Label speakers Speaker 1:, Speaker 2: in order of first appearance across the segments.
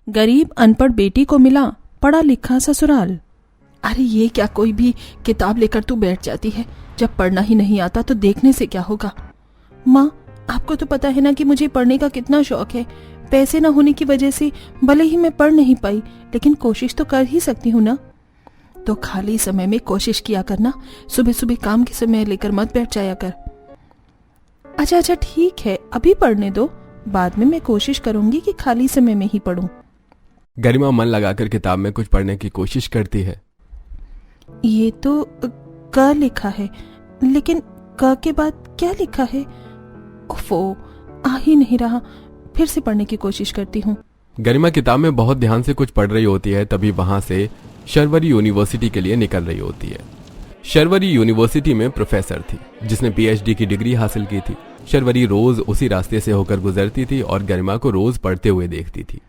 Speaker 1: गरीब अनपढ़ बेटी को मिला पढ़ा लिखा ससुराल। अरे ये क्या, कोई भी किताब लेकर तू बैठ जाती है? जब पढ़ना ही नहीं आता तो देखने से क्या होगा? माँ, आपको तो पता है ना कि मुझे पढ़ने का कितना शौक है। पैसे न होने की वजह से भले ही मैं पढ़ नहीं पाई, लेकिन कोशिश तो कर ही सकती हूँ ना। तो खाली समय में कोशिश किया करना, सुबह सुबह काम के समय लेकर मत बैठ जाया कर। अच्छा ठीक है, अभी पढ़ने दो, बाद में मैं कोशिश करूंगी कि खाली समय में ही पढूं।
Speaker 2: गरिमा मन लगाकर किताब में कुछ पढ़ने की कोशिश करती है।
Speaker 1: ये तो क लिखा है, लेकिन क के बाद क्या लिखा है? ओफो, आ ही नहीं रहा। फिर से पढ़ने की कोशिश करती हूँ।
Speaker 2: गरिमा किताब में बहुत ध्यान से कुछ पढ़ रही होती है, तभी वहां से शर्वरी यूनिवर्सिटी के लिए निकल रही होती है। शर्वरी यूनिवर्सिटी में प्रोफेसर थी जिसने पीएचडी की डिग्री हासिल की थी। शर्वरी रोज उसी रास्ते से होकर गुजरती थी और गरिमा को रोज पढ़ते हुए देखती थी।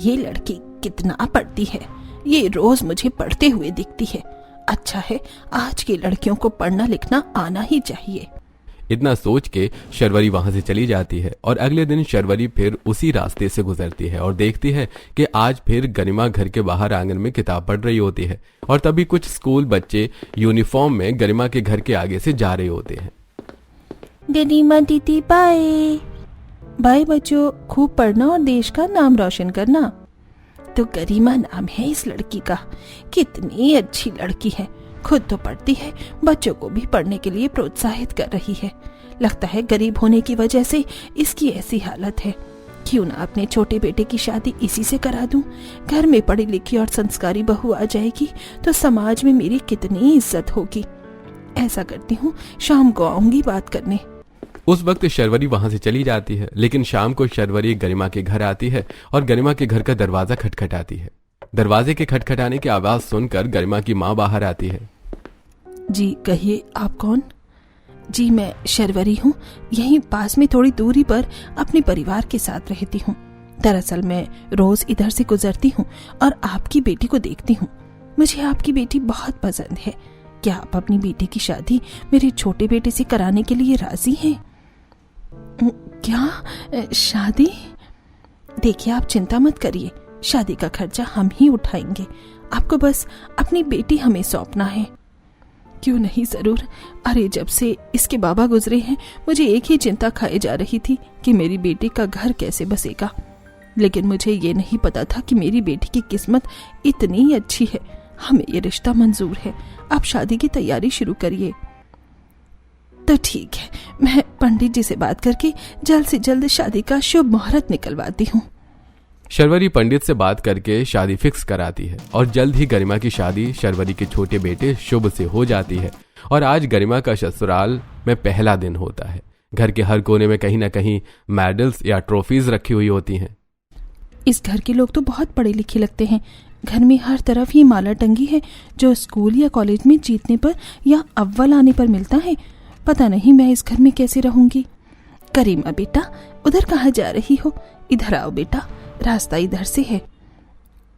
Speaker 1: ये लड़की कितना पढ़ती है, ये रोज मुझे पढ़ते हुए दिखती है। अच्छा है, आज की लड़कियों को पढ़ना लिखना आना ही चाहिए।
Speaker 2: इतना सोच के शर्वरी वहां से चली जाती है और अगले दिन शर्वरी फिर उसी रास्ते से गुजरती है और देखती है कि आज फिर गरिमा घर के बाहर आंगन में किताब पढ़ रही होती है। और तभी कुछ स्कूल बच्चे यूनिफॉर्म में गरिमा के घर के आगे से जा रहे होते हैं।
Speaker 1: गरिमा दीदी बाय। बाय बच्चों, खूब पढ़ना और देश का नाम रोशन करना। तो गरिमा नाम है इस लड़की का। कितनी अच्छी लड़की है, खुद तो पढ़ती है, बच्चों को भी पढ़ने के लिए प्रोत्साहित कर रही है। लगता है गरीब होने की वजह से इसकी ऐसी हालत है। क्यों ना अपने छोटे बेटे की शादी इसी से करा दूं। घर में पढ़ी लिखी और संस्कारी बहू आ जाएगी तो समाज में मेरी कितनी इज्जत होगी। ऐसा करती हूँ, शाम को आऊंगी बात करने।
Speaker 2: उस वक्त शर्वरी वहां से चली जाती है, लेकिन शाम को शर्वरी गरिमा के घर आती है और गरिमा के घर का दरवाजा खटखटाती है। दरवाजे के खटखटाने की आवाज सुनकर गरिमा की माँ बाहर आती है।
Speaker 1: जी कहिए, आप कौन? जी मैं शर्वरी हूँ, यहीं पास में थोड़ी दूरी पर अपने परिवार के साथ रहती हूँ। दरअसल मैं रोज इधर से गुजरती हूँ और आपकी बेटी को देखती हूँ। मुझे आपकी बेटी बहुत पसंद है। क्या आप अपनी बेटी की शादी मेरे छोटे बेटे से कराने के लिए राजी हैं? क्या शादी? देखिए, आप चिंता मत करिए, शादी का खर्चा हम ही उठाएंगे। आपको बस अपनी बेटी हमें सौंपना है। क्यों नहीं, जरूर। अरे जब से इसके बाबा गुजरे हैं, मुझे एक ही चिंता खाए जा रही थी कि मेरी बेटी का घर कैसे बसेगा। लेकिन मुझे ये नहीं पता था कि मेरी बेटी की किस्मत इतनी अच्छी है। हमें ये रिश्ता मंजूर है। आप शादी की तैयारी शुरू करिए। तो ठीक है, मैं पंडित जी से बात करके जल्द से जल्द शादी का शुभ मुहूर्त निकलवाती हूँ।
Speaker 2: शर्वरी पंडित से बात करके शादी फिक्स कराती है और जल्द ही गरिमा की शादी शर्वरी के छोटे बेटे शुभ से हो जाती है। और आज गरिमा का ससुराल में पहला दिन होता है। घर के हर कोने में कहीं ना कहीं मेडल्स या ट्रॉफीज रखी हुई होती हैं।
Speaker 1: इस घर के लोग तो बहुत पढ़े लिखे लगते हैं। घर में हर तरफ ये माला टंगी है जो स्कूल या कॉलेज में जीतने पर या अव्वल आने पर मिलता है। पता नहीं मैं इस घर में कैसे रहूंगी। गरिमा बेटा, उधर कहाँ जा रही हो? इधर आओ बेटा, रास्ता इधर से है।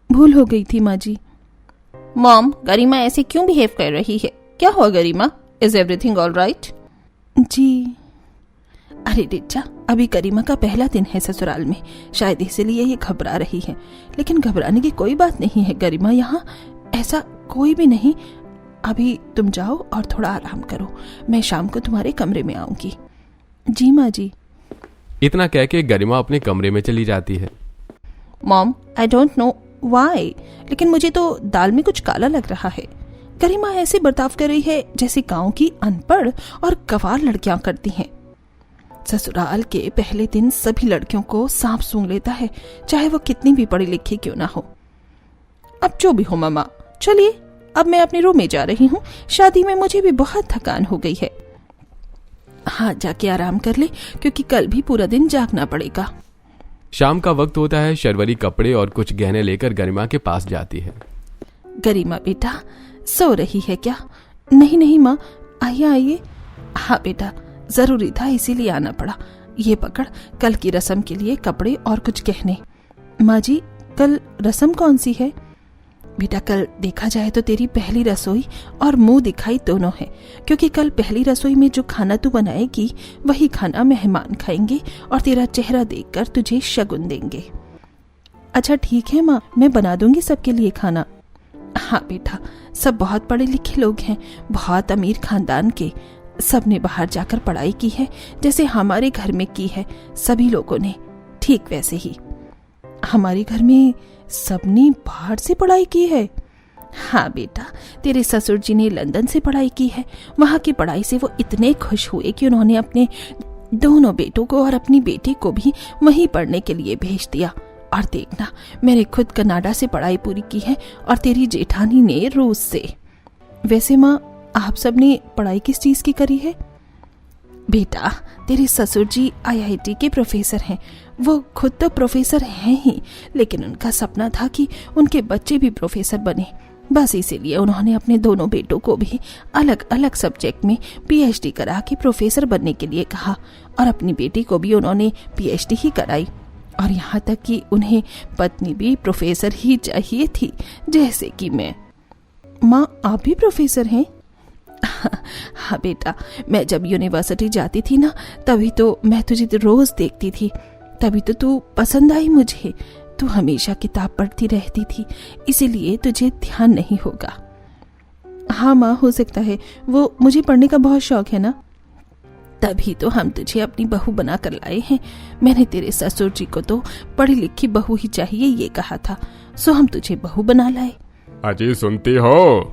Speaker 1: भूल हो गई थी माँ जी।
Speaker 3: मॉम, गरिमा ऐसे क्यों बिहेव कर रही है? क्या हुआ Garima? Is everything all right?
Speaker 1: जी अरे रिचा, अभी गरिमा का पहला दिन है ससुराल में, शायद इसीलिए ये घबरा रही है। लेकिन घबराने की कोई बात नहीं है गरिमा, यहाँ ऐसा कोई भी नहीं। अभी तुम जाओ और थोड़ा आराम करो, मैं शाम को तुम्हारे कमरे में आऊंगी। जी माँ जी।
Speaker 2: इतना कह के गरिमा अपने कमरे में चली जाती है।
Speaker 3: Mom, I don't know why, लेकिन मुझे तो दाल में कुछ काला लग रहा है।
Speaker 1: गरिमा ऐसे बर्ताव कर रही है जैसे गांव की अनपढ़ और गंवार लड़कियां करती हैं। ससुराल के पहले दिन सभी लड़कियों को सांप सूंघ लेता है, चाहे वो कितनी भी पढ़ी लिखी क्यों ना हो। अब जो भी हो मामा, चलिए अब मैं अपने रूम में जा रही हूँ। शादी में मुझे भी बहुत थकान हो गई है। हाँ, जाके आराम कर ले, क्योंकि कल भी पूरा दिन जागना पड़ेगा।
Speaker 2: शाम का वक्त होता है। शर्वरी कपड़े और कुछ गहने लेकर गरिमा के पास जाती है।
Speaker 1: गरिमा बेटा, सो रही है क्या? नहीं नहीं माँ, आइए आइए। हाँ बेटा, जरूरी था इसीलिए आना पड़ा। ये पकड़, कल की रस्म के लिए कपड़े और कुछ गहने। माँ जी, कल रस्म कौन सी है? बेटा, कल देखा जाए तो तेरी पहली रसोई और मुंह दिखाई दोनों है, क्योंकि कल पहली रसोई में जो खाना तू बनाएगी वही खाना मेहमान खाएंगे और तेरा चेहरा देखकर तुझे शगुन देंगे। अच्छा ठीक है माँ, मैं बना दूंगी सबके लिए खाना। हाँ बेटा, सब बहुत पढ़े लिखे लोग हैं, बहुत अमीर खानदान के। सबने बाहर जाकर पढ़ाई की है, जैसे हमारे घर में की है सभी लोगों ने, ठीक वैसे ही हमारे घर में सबने बाहर से पढ़ाई की है। हाँ बेटा, तेरे ससुर जी ने लंदन से पढ़ाई की है। वहाँ की पढ़ाई से वो इतने खुश हुए कि उन्होंने अपने दोनों बेटों को और अपनी बेटी को भी वहीं पढ़ने के लिए भेज दिया। और देखना, मैंने खुद कनाडा से पढ़ाई पूरी की है और तेरी जेठानी ने रूस से। वैसे माँ, आप सबने पढ़ाई किस चीज की करी है? बेटा, तेरे ससुर जी IIT के प्रोफेसर हैं। वो खुद तो प्रोफेसर हैं ही, लेकिन उनका सपना था कि उनके बच्चे भी प्रोफेसर बने। बस इसीलिए उन्होंने अपने दोनों बेटों को भी अलग अलग सब्जेक्ट में PhD करा के प्रोफेसर बनने के लिए कहा, और अपनी बेटी को भी उन्होंने PhD ही कराई। और यहाँ तक कि उन्हें पत्नी भी प्रोफेसर ही चाहिए थी, जैसे कि मैं। माँ, आप भी प्रोफेसर हैं? हाँ बेटा, मैं जब यूनिवर्सिटी जाती थी ना, तभी तो मैं तुझे रोज देखती थी, तभी तो तू पसंद आई मुझे। तू हमेशा किताब पढ़ती रहती थी, इसीलिए तुझे ध्यान नहीं होगा। हाँ माँ, हो सकता है, वो मुझे पढ़ने का बहुत शौक है ना, तभी तो हम तुझे अपनी बहू बना कर लाए हैं। मैंने तेरे ससुर जी को तो पढ़ी लिखी बहू ही चाहिए ये कहा था, सो हम तुझे बहू बना लाए।
Speaker 2: अजी सुनती हो?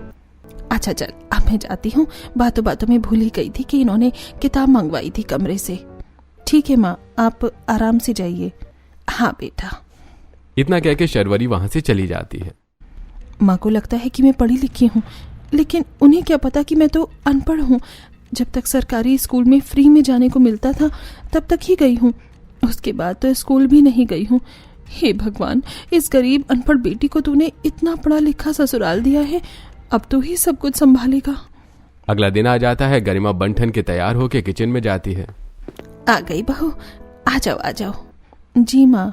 Speaker 1: अच्छा चल, अब मैं जाती हूँ। बातों बातों में भूल ही गई थी कि इन्होंने किताब मंगवाई थी कमरे से। ठीक है माँ, आप आराम से जाइए। हाँ बेटा।
Speaker 2: इतना कह के शर्वरी वहां से चली जाती है।
Speaker 1: माँ को लगता है कि मैं पढ़ी लिखी हूँ, लेकिन उन्हें क्या पता कि मैं तो अनपढ़ हूँ। जब तक सरकारी स्कूल में फ्री में जाने को मिलता था तब तक ही गई हूँ, उसके बाद तो स्कूल भी नहीं गई हूँ। हे भगवान, इस गरीब अनपढ़ बेटी को तूने इतना पढ़ा लिखा ससुराल दिया है, अब तो ही सब कुछ संभालेगा।
Speaker 2: अगला दिन आ जाता है। गरिमा बंठन के तैयार होके किचन में जाती है।
Speaker 1: आ गई बहू, आ जाओ आ जाओ। जी माँ।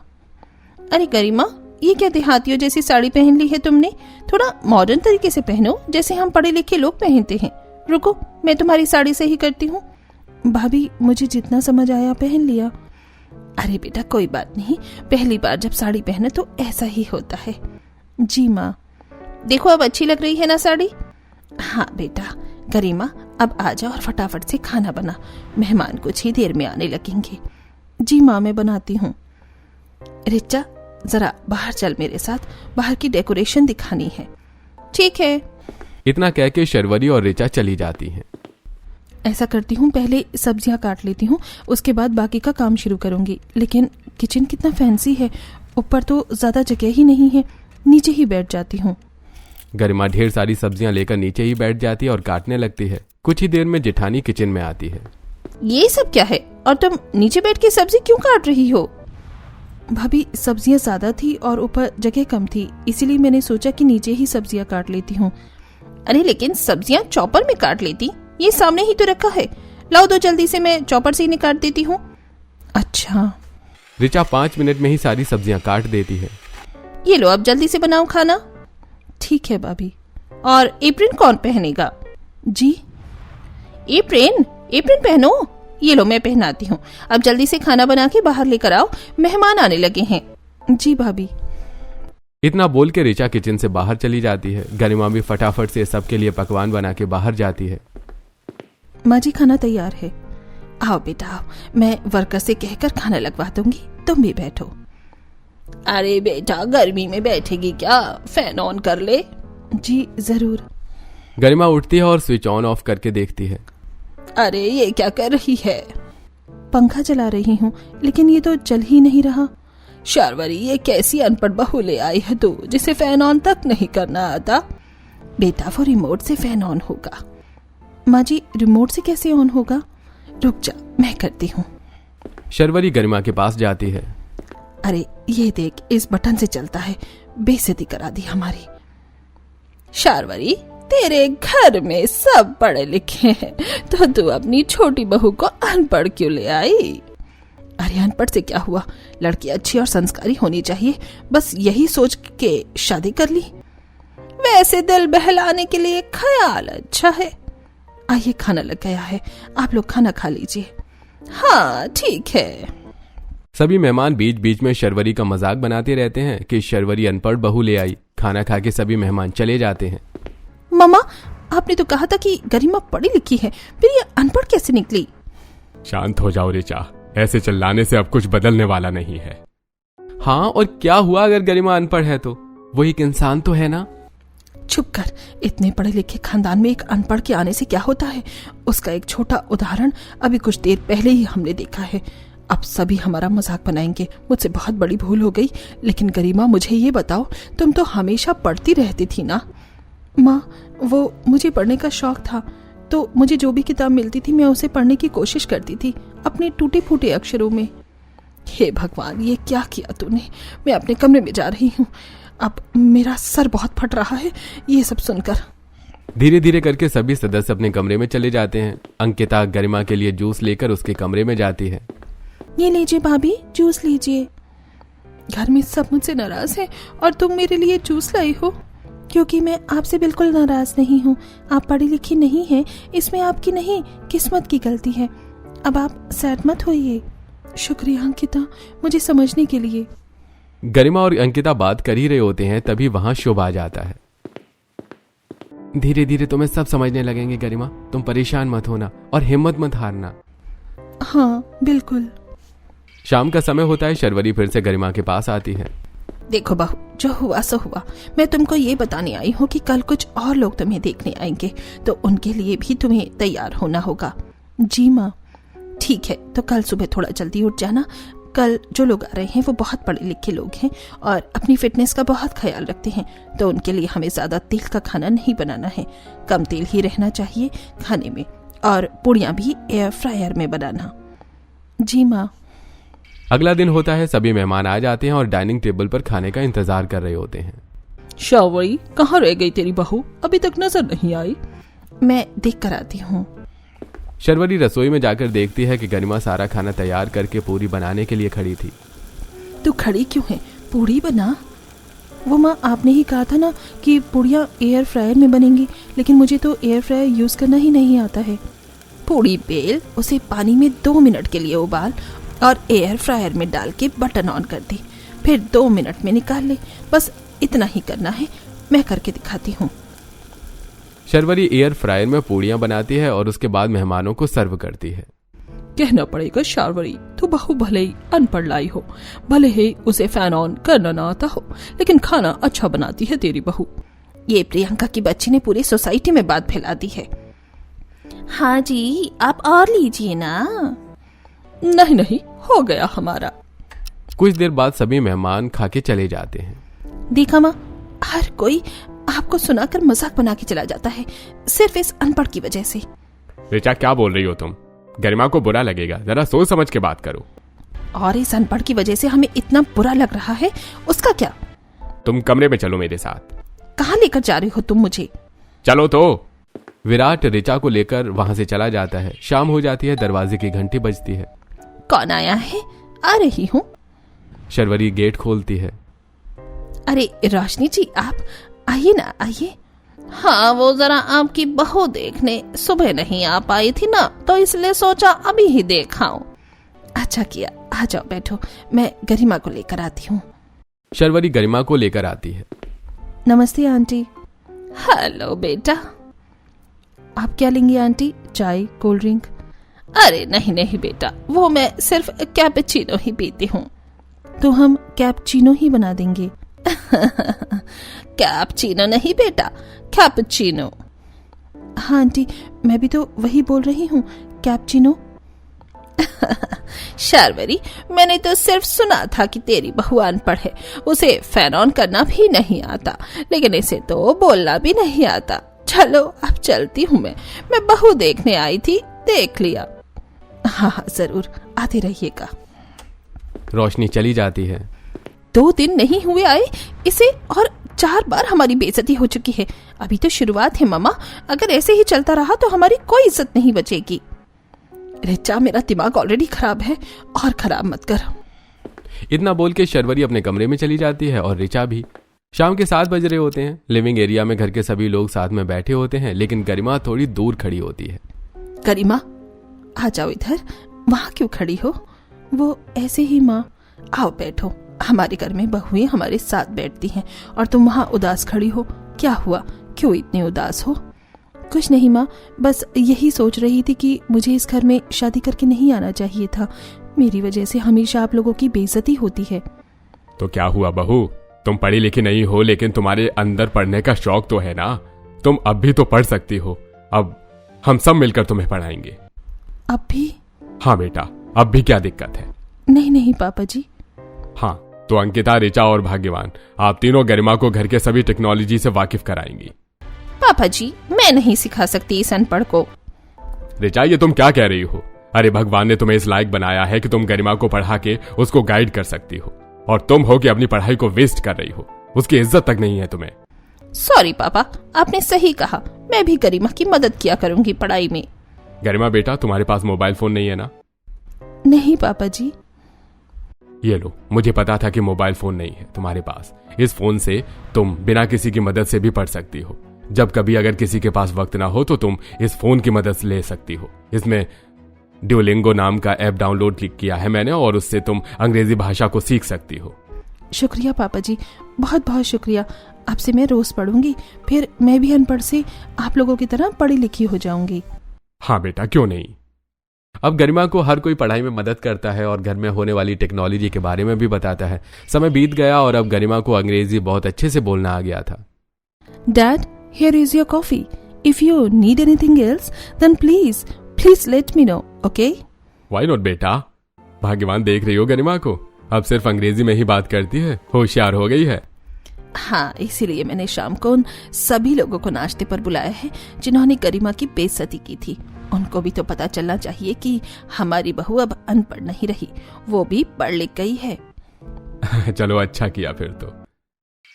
Speaker 3: अरे गरिमा, ये क्या देहातियों जैसी साड़ी पहन ली है तुमने? थोड़ा मॉडर्न तरीके से पहनो, जैसे हम पढ़े लिखे लोग पहनते हैं। रुको, मैं तुम्हारी साड़ी से ही करती हूँ।
Speaker 1: भाभी, मुझे जितना समझ आया पहन लिया। अरे बेटा कोई बात नहीं, पहली बार जब साड़ी पहने तो ऐसा ही होता है। जी माँ।
Speaker 3: देखो, अब अच्छी लग रही है ना साड़ी?
Speaker 1: हाँ बेटा। गरिमा, अब आ जाओ और फटाफट से खाना बना, मेहमान कुछ ही देर में आने लगेंगे। जी माँ, मैं बनाती हूँ। रिचा, जरा बाहर चल मेरे साथ, बाहर की डेकोरेशन दिखानी है।
Speaker 3: ठीक है।
Speaker 2: इतना कह के शर्वरी और रिचा चली जाती हैं।
Speaker 1: ऐसा करती हूँ, पहले सब्जियां काट लेती हूँ, उसके बाद बाकी का काम शुरू करूंगी। लेकिन किचन कितना फैंसी है, ऊपर तो ज्यादा जगह ही नहीं है, नीचे ही बैठ जाती हूँ।
Speaker 2: गरिमा ढेर सारी सब्जियां लेकर नीचे ही बैठ जाती है और काटने लगती है। कुछ ही देर में जेठानी किचन में आती है।
Speaker 3: ये सब क्या है, और तुम नीचे बैठ के सब्जी क्यों काट रही हो?
Speaker 1: भाभी, सब्जियां ज्यादा थी और ऊपर जगह कम थी, इसीलिए मैंने सोचा कि नीचे ही सब्जियां काट लेती हूँ।
Speaker 3: अरे लेकिन सब्जियां चॉपर में काट लेती, ये सामने ही तो रखा है। लाओ दो जल्दी से, मैं चॉपर से ही निकाल देती हूँ।
Speaker 1: अच्छा।
Speaker 2: रिचा 5 मिनट में ही सारी सब्जियां काट देती है।
Speaker 3: ये लो, अब जल्दी से बनाओ खाना।
Speaker 1: ठीक है भाभी।
Speaker 3: और एप्रिन कौन पहनेगा?
Speaker 1: जी।
Speaker 3: एप्रिन पहनो। ये लो, मैं पहनाती हूँ। अब जल्दी से खाना बना के बाहर लेकर आओ, मेहमान आने लगे हैं।
Speaker 1: जी भाभी।
Speaker 2: इतना बोल के रिचा किचन से बाहर चली जाती है। गरिमा भी फटाफट से सबके लिए पकवान बना के बाहर जाती है।
Speaker 1: माँ जी, खाना तैयार है। आओ बेटा आओ, मैं वर्कर से कहकर खाना लगवा दूंगी, तुम भी बैठो।
Speaker 3: अरे बेटा, गर्मी में बैठेगी क्या? फैन ऑन कर ले।
Speaker 1: जी जरूर।
Speaker 2: गरिमा उठती है और स्विच ऑन ऑफ करके देखती है।
Speaker 3: अरे ये क्या कर रही है?
Speaker 1: पंखा चला रही हूँ, लेकिन ये तो चल ही नहीं रहा।
Speaker 3: शर्वरी, ये कैसी अनपढ़ बहू ले आई है तू, जिसे फैन ऑन तक नहीं करना आता?
Speaker 1: बेटा, वो रिमोट से फैन ऑन होगा। माँ जी, रिमोट से कैसे ऑन होगा? रुक जा, मैं करती हूँ।
Speaker 2: शर्वरी गरिमा के पास जाती है।
Speaker 1: अरे ये देख, इस बटन से चलता है। बेइज्जती करा दी हमारी।
Speaker 3: शर्वरी, तेरे घर में सब पढ़े लिखे हैं, तो तू अपनी छोटी बहू को अनपढ़ क्यों ले आई?
Speaker 1: अरे अनपढ़ से क्या हुआ, लड़की अच्छी और संस्कारी होनी चाहिए, बस यही सोच के शादी कर ली।
Speaker 3: वैसे दिल बहलाने के लिए ख्याल अच्छा है।
Speaker 1: आइए, खाना लग गया है, आप लोग खाना खा लीजिए।
Speaker 3: हाँ ठीक है।
Speaker 2: सभी मेहमान बीच बीच में शर्वरी का मजाक बनाते रहते हैं कि शर्वरी अनपढ़ बहू ले आई। खाना खा के सभी मेहमान चले जाते हैं।
Speaker 3: मामा, आपने तो कहा था कि गरिमा पढ़ी लिखी है, फिर ये अनपढ़ कैसे निकली?
Speaker 2: शांत हो जाओ ऋचा, ऐसे चिल्लाने से अब कुछ बदलने वाला नहीं है। हाँ, और क्या हुआ अगर गरिमा अनपढ़ है तो? वो एक इंसान तो है ना।
Speaker 3: चुप कर। इतने पढ़े लिखे खानदान में एक अनपढ़ के आने से क्या होता है? उसका एक छोटा उदाहरण अभी कुछ देर पहले ही हमने देखा है। अब सभी हमारा मजाक बनाएंगे। मुझसे बहुत बड़ी भूल हो गई। लेकिन गरिमा, मुझे ये बताओ, तुम तो हमेशा पढ़ती रहती थी ना? माँ, वो मुझे पढ़ने का शौक था, तो मुझे जो भी किताब मिलती थी मैं उसे पढ़ने की कोशिश करती थी, अपने टूटे फूटे अक्षरों में। हे भगवान, ये क्या किया तूने? मैं अपने कमरे में जा रही हूँ। अब मेरा सर बहुत फट रहा है ये सब सुनकर।
Speaker 2: धीरे धीरे करके सभी सदस्य अपने कमरे में चले जाते हैं। अंकिता गरिमा के लिए जूस लेकर उसके कमरे में जाती है।
Speaker 3: ये लीजिए भाभी, जूस लीजिए। घर में सब मुझसे नाराज हैं और तुम मेरे लिए जूस लाई हो? क्योंकि मैं आपसे बिल्कुल नाराज नहीं हूँ। आप पढ़ी लिखी नहीं है, इसमें आपकी नहीं किस्मत की गलती है। अब आप सैड मत होइए। शुक्रिया अंकिता, मुझे समझने के लिए।
Speaker 2: गरिमा और अंकिता बात कर ही रहे होते हैं, तभी वहां शुभ आ जाता है। धीरे धीरे तुम्हें सब समझने लगेंगे गरिमा, तुम परेशान मत होना और हिम्मत मत हारना।
Speaker 3: हाँ बिल्कुल।
Speaker 2: शाम का समय होता है। शर्वरी फिर से गरिमा के पास आती है।
Speaker 3: देखो बहू, जो हुआ सो हुआ। मैं तुमको ये बताने आई हूँ कि कल कुछ और लोग तुम्हें देखने आएंगे, तो उनके लिए भी तुम्हें तैयार होना होगा। जी माँ। ठीक है, तो कल सुबह थोड़ा जल्दी उठ जाना। कल जो लोग आ रहे हैं वो बहुत पढ़े लिखे लोग हैं और अपनी फिटनेस का बहुत ख्याल रखते हैं, तो उनके लिए हमें ज्यादा तेल का खाना नहीं बनाना है। कम तेल ही रहना चाहिए खाने में, और पूड़ियाँ भी एयर फ्रायर में बनाना। जी माँ।
Speaker 2: अगला दिन होता है। सभी मेहमान आ जाते हैं और डाइनिंग टेबल पर खाने का इंतजार कर रहे होते हैं।
Speaker 1: शर्वरी, कहाँ रह गई तेरी बहू? अभी तक नजर नहीं आई।
Speaker 3: मैं देख कर आती हूँ।
Speaker 2: शर्वरी रसोई में जाकर देखती है कि गरिमा सारा खाना तैयार करके पूरी बनाने के लिए खड़ी थी।
Speaker 3: तू खड़ी क्यों है? पूड़ी बना। वो माँ, आपने ही कहा था ना कि पूड़ियाँ एयर फ्रायर में बनेंगी, लेकिन मुझे तो एयर फ्रायर यूज करना ही नहीं आता है। पूड़ी बेल, उसे पानी में 2 मिनट के लिए उबाल और एयर फ्रायर में डाल के बटन ऑन कर दी, फिर 2 मिनट में निकाल ले। बस इतना ही करना है। मैं करके दिखाती हूँ।
Speaker 2: शर्वरी एयर फ्रायर में पूड़ियां बनाती है और उसके बाद मेहमानों को सर्व करती है।
Speaker 1: कहना पड़ेगा शर्वरी, तू बहू भले ही अनपढ़ लाई हो, भले ही उसे फैन ऑन करना ना आता हो, लेकिन खाना अच्छा बनाती है तेरी बहू।
Speaker 3: ये प्रियंका की बच्ची ने पूरी सोसाइटी में बात फैला दी है। हाँ जी, आप और लीजिए ना।
Speaker 1: नहीं नहीं, हो गया हमारा।
Speaker 2: कुछ देर बाद सभी मेहमान खा के चले जाते हैं।
Speaker 3: देखा माँ, हर कोई आपको सुनाकर मजाक बना के चला जाता है, सिर्फ इस अनपढ़ की वजह से।
Speaker 2: ऋचा, क्या बोल रही हो तुम? गरिमा को बुरा लगेगा, जरा सोच समझ के बात करो।
Speaker 3: और इस अनपढ़ की वजह से हमें इतना बुरा लग रहा है, उसका क्या?
Speaker 2: तुम कमरे में चलो मेरे साथ।
Speaker 3: कहाँ लेकर जा रही हो तुम मुझे?
Speaker 2: चलो तो। विराट ऋचा को लेकर वहां से चला जाता है। शाम हो जाती है। दरवाजे की घंटी बजती है।
Speaker 3: कौन आया है? आ रही हूँ।
Speaker 2: शर्वरी गेट खोलती है।
Speaker 3: अरे रोशनी जी, आप आइए ना, आइए। हाँ, वो जरा आपकी बहू देखने सुबह नहीं आ पाई थी ना, तो इसलिए सोचा अभी ही देखाऊं। अच्छा किया, आ जाओ बैठो, मैं गरिमा को लेकर आती हूँ।
Speaker 2: शर्वरी गरिमा को लेकर आती है।
Speaker 3: नमस्ते आंटी। हेलो बेटा। आप क्या लेंगी आंटी? चाय, कोल्ड ड्रिंक? अरे नहीं नहीं बेटा, वो मैं सिर्फ कैपेचिनो ही पीती हूँ। तो हम कैपेचिनो ही बना देंगे। कैपेचिनो नहीं बेटा, कैपेचिनो। हाँ आंटी, मैं भी तो वही बोल रही हूँ, कैपेचिनो। शर्वरी, मैंने तो सिर्फ सुना था कि तेरी बहू अनपढ़ है, उसे फैन ऑन करना भी नहीं आता, लेकिन इसे तो बोलना भी नहीं आता। चलो अब चलती हूँ मैं बहू देखने आई थी, देख लिया। हाँ हाँ जरूर, आते रहिएगा।
Speaker 2: रोशनी चली जाती है।
Speaker 3: 2 दिन नहीं हुए आए इसे, और 4 बार हमारी बेइज्जती हो चुकी है। अभी तो शुरुआत है मामा, अगर ऐसे ही चलता रहा तो हमारी कोई इज्जत नहीं बचेगी। रिचा, मेरा दिमाग ऑलरेडी खराब है, और खराब मत कर।
Speaker 2: इतना बोल के शर्वरी अपने कमरे में चली जाती है और रिचा भी। शाम के 7 बज रहे होते हैं। लिविंग एरिया में घर के सभी लोग साथ में बैठे होते हैं, लेकिन गरिमा थोड़ी दूर खड़ी होती है।
Speaker 3: गरिमा, आ जाओ इधर। वहां क्यों खड़ी हो? वो ऐसे ही माँ। आओ बैठो, हमारे घर में बहुएं हमारे साथ बैठती हैं और तुम वहाँ उदास खड़ी हो। क्या हुआ, क्यों इतने उदास हो? कुछ नहीं माँ, बस यही सोच रही थी कि मुझे इस घर में शादी करके नहीं आना चाहिए था। मेरी वजह से हमेशा आप लोगों की बेइज्जती होती है।
Speaker 4: तो क्या हुआ बहू, तुम पढ़ी लिखी नहीं हो लेकिन तुम्हारे अंदर पढ़ने का शौक तो है ना। तुम अब भी तो पढ़ सकती हो। अब हम सब मिलकर तुम्हें पढ़ाएंगे।
Speaker 3: अब भी?
Speaker 4: हाँ बेटा, अब भी क्या दिक्कत है?
Speaker 3: नहीं नहीं पापा जी।
Speaker 4: हाँ, तो अंकिता, ऋचा और भाग्यवान, आप तीनों गरिमा को घर के सभी टेक्नोलॉजी से वाकिफ कराएंगी।
Speaker 3: पापा जी, मैं नहीं सिखा सकती इस अनपढ़ को।
Speaker 4: ऋचा, ये तुम क्या कह रही हो? अरे भगवान ने तुम्हें इस लायक बनाया है कि तुम गरिमा को पढ़ा के उसको गाइड कर सकती हो, और तुम हो कि अपनी पढ़ाई को वेस्ट कर रही हो। उसकी इज्जत तक नहीं है तुम्हें।
Speaker 3: सॉरी पापा, आपने सही कहा। मैं भी गरिमा की मदद किया करूंगी पढ़ाई में।
Speaker 4: गरिमा बेटा, तुम्हारे पास मोबाइल फोन नहीं है ना?
Speaker 3: नहीं पापा जी।
Speaker 4: ये लो, मुझे पता था कि मोबाइल फोन नहीं है तुम्हारे पास। इस फोन से तुम बिना किसी की मदद से भी पढ़ सकती हो। जब कभी अगर किसी के पास वक्त ना हो तो तुम इस फोन की मदद ले सकती हो। इसमें ड्यूलिंगो नाम का ऐप डाउनलोड किया है मैंने, और उससे तुम अंग्रेजी भाषा को सीख सकती हो।
Speaker 3: शुक्रिया पापा जी, बहुत बहुत शुक्रिया। आपसे मैं रोज पढ़ूंगी, फिर मैं भी अनपढ़ से आप लोगों की तरह पढ़ी लिखी हो जाऊंगी।
Speaker 4: हाँ बेटा, क्यों नहीं।
Speaker 2: अब गरिमा को हर कोई पढ़ाई में मदद करता है और घर में होने वाली टेक्नोलॉजी के बारे में भी बताता है। समय बीत गया और अब गरिमा को अंग्रेजी बहुत अच्छे से बोलना आ गया था।
Speaker 3: Dad, here is your coffee. If you need anything else, then please let me know, okay?
Speaker 4: Why not बेटा? भाग्यवान, देख रही हो गरिमा को, अब सिर्फ अंग्रेजी में ही बात करती है, होशियार हो गई है।
Speaker 3: हाँ, इसीलिए मैंने शाम को उन सभी लोगों को नाश्ते पर बुलाया है जिन्होंने गरिमा की बेइज्जती की थी। उनको भी तो पता चलना चाहिए कि हमारी बहू अब अनपढ़ नहीं रही, वो भी पढ़ लिख गई है।
Speaker 4: चलो, अच्छा किया फिर तो।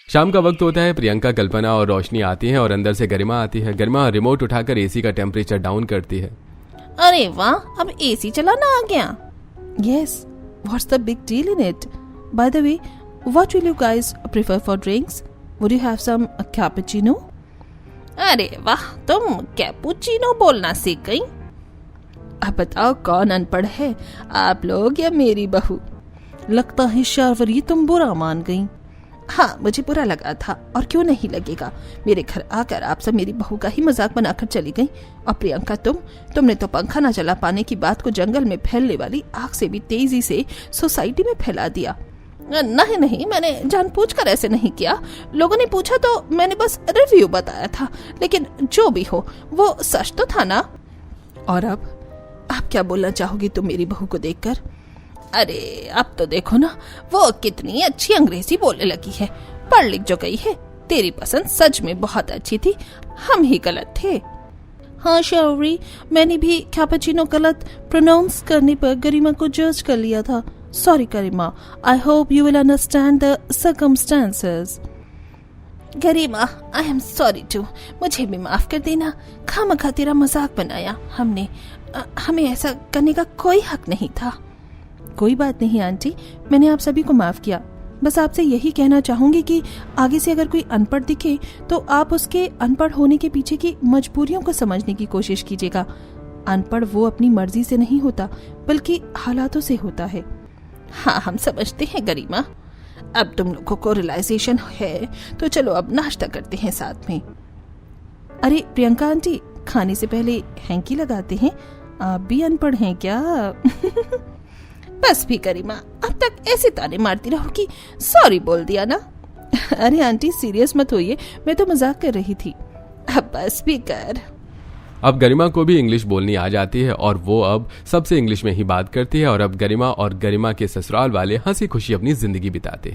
Speaker 2: शाम का वक्त होता है। प्रियंका, कल्पना और रोशनी आती हैं और अंदर से गरिमा आती है। गरिमा रिमोट उठाकर एसी का टेम्परेचर डाउन करती है।
Speaker 3: अरे वाह, अब एसी चलाना आ गया। Yes, what's the big deal in it? By the way, what will you guys prefer for drinks? Would you have some cappuccino? अरे वाह, तुम कैपुचिनो बोलना सीख गई। अब बताओ कौन अनपढ़ है, आप लोग या मेरी बहू? लगता है शार्वरी तुम बुरा मान गई। हाँ, मुझे बुरा लगा था, और क्यों नहीं लगेगा। मेरे घर आकर आप सब मेरी बहू का ही मजाक बनाकर चली गई। और प्रियंका, तुमने तो पंखा न चला पाने की बात को जंगल में फैलने वाली आग से भी तेजी से सोसाइटी में फैला दिया। नहीं नहीं, मैंने जानबूझकर ऐसे नहीं किया। लोगों ने पूछा तो मैंने बस रिव्यू बताया था, लेकिन जो भी हो वो सच तो था ना। और अब आप क्या बोलना चाहोगी तुम मेरी बहू को देखकर? अरे अब तो देखो ना, वो कितनी अच्छी अंग्रेजी बोलने लगी है, पढ़ लिख जो गई है। तेरी पसंद सच में बहुत अच्छी थी, हम ही गलत थे। हाँ शावरी, मैंने भी कैपुचिनो गलत प्रोनाउंस करने पर गरिमा को जज कर लिया था। Sorry Garima, I hope you will understand the circumstances. Garima, I am sorry too, मुझे भी माफ कर देना। खामखा तेरा मजाक बनाया हमने, हमें ऐसा करने का कोई हक नहीं था। कोई बात नहीं आंटी, मैंने आप सभी को माफ किया। बस आपसे यही कहना चाहूंगी कि आगे से अगर कोई अनपढ़ दिखे तो आप उसके अनपढ़ होने के पीछे की मजबूरियों को समझने की कोशिश कीजिएगा। अनपढ़ वो अपनी मर्जी से नहीं होता, बल्कि हालातों से होता है। हाँ, हम समझते हैं गरिमा। अब तुम लोगों को रियलाइजेशन है तो चलो अब नाश्ता करते हैं साथ में। अरे प्रियंका आंटी, खाने से पहले हैंकी लगाते हैं। आप भी अनपढ़ हैं क्या? बस भी गरिमा, अब तक ऐसे ताने मारती रहो कि सॉरी बोल दिया ना। अरे आंटी सीरियस मत होइए, मैं तो मजाक कर रही थी। अब बस भी कर।
Speaker 2: अब गरिमा को भी इंग्लिश बोलनी आ जाती है और वो अब सबसे इंग्लिश में ही बात करती है। और अब गरिमा और गरिमा के ससुराल वाले हंसी खुशी अपनी जिंदगी बिताते हैं।